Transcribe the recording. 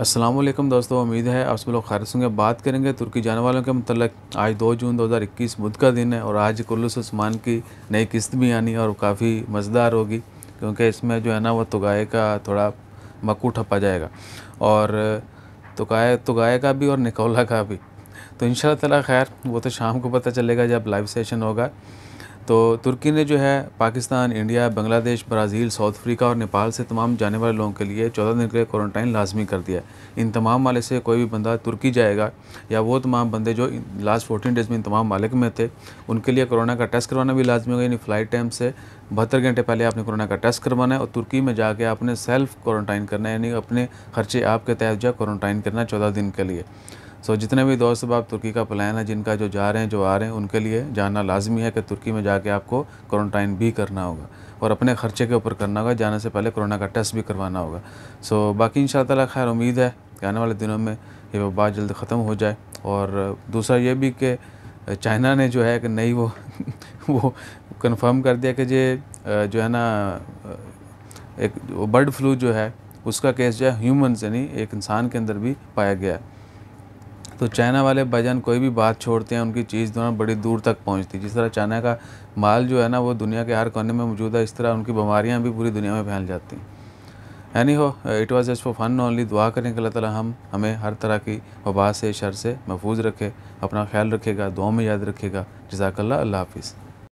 अस्सलाम वालेकुम दोस्तों, उम्मीद है आप सब लोग खैरियत से होंगे। बात करेंगे तुर्की जाने वालों के मतलब। आज 2 जून 2021 बुध का दिन है और आज कुल्लुस उस्मान की नई किस्त भी आनी है और काफ़ी मज़ेदार होगी, क्योंकि इसमें जो है ना वो तुगाए का थोड़ा मक्कू ठप्पा जाएगा और तुगाए का भी और निकोला का भी। तो इंशाल्लाह ताला खैर वो तो शाम को पता चलेगा जब लाइव सेशन होगा। तो तुर्की ने जो है Pakistan, India, Bangladesh, Brazil, south Africa और नेपाल से तमाम जाने वाले लोगों के लिए 14 दिन के लिए क्वारंटाइन लाजमी कर दिया है। इन तमाम मालिक से कोई भी बंदा तुर्की जाएगा या वो तमाम बंदे जो लास्ट 14 डेज़ में इन तमाम मालिक में थे, उनके लिए कोरोना का टेस्ट करवाना भी लाजमी होगा। यानी फ़्लाइट टाइम से 72 घंटे पहले आपने कोरोना का टेस्ट करवाना है और तुर्की में जाके आपने सेल्फ़ क्वारंटाइन करना है, यानी अपने खर्चे आपके तहत जो क्वारंटाइन करना है 14 दिन के लिए। जितने भी दोस्त अब तुर्की का प्लान है, जिनका जो जा रहे हैं, जो आ रहे हैं, उनके लिए जानना लाजमी है कि तुर्की में जाके आपको क्वारंटाइन भी करना होगा और अपने ख़र्चे के ऊपर करना होगा। जाने से पहले कोरोना का टेस्ट भी करवाना होगा। बाकी इंशाअल्लाह ताला खैर उम्मीद है कि आने वाले दिनों में ये वबा जल्द ख़त्म हो जाए। और दूसरा ये भी कि चाइना ने जो है कि नई वो कन्फर्म कर दिया कि जो है ना एक बर्ड फ्लू जो है उसका केस जो है ह्यूमन्स यानी एक इंसान के अंदर भी पाया गया है। तो चाइना वाले भाईजान कोई भी बात छोड़ते हैं, उनकी चीज़ दोनों बड़ी दूर तक पहुंचती है। जिस तरह चाइना का माल जो है ना वो दुनिया के हर कोने में मौजूद है, इस तरह उनकी बीमारियां भी पूरी दुनिया में फैल जाती हैं। Anyhow, it was just for fun only. दुआ करें कि अल्लाह ताला हमें हर तरह की वबा से, शर से महफूज रखे। अपना ख्याल रखेगा, दुआ में याद रखेगा। जज़ाकल्लाह, अल्लाह हाफिज़।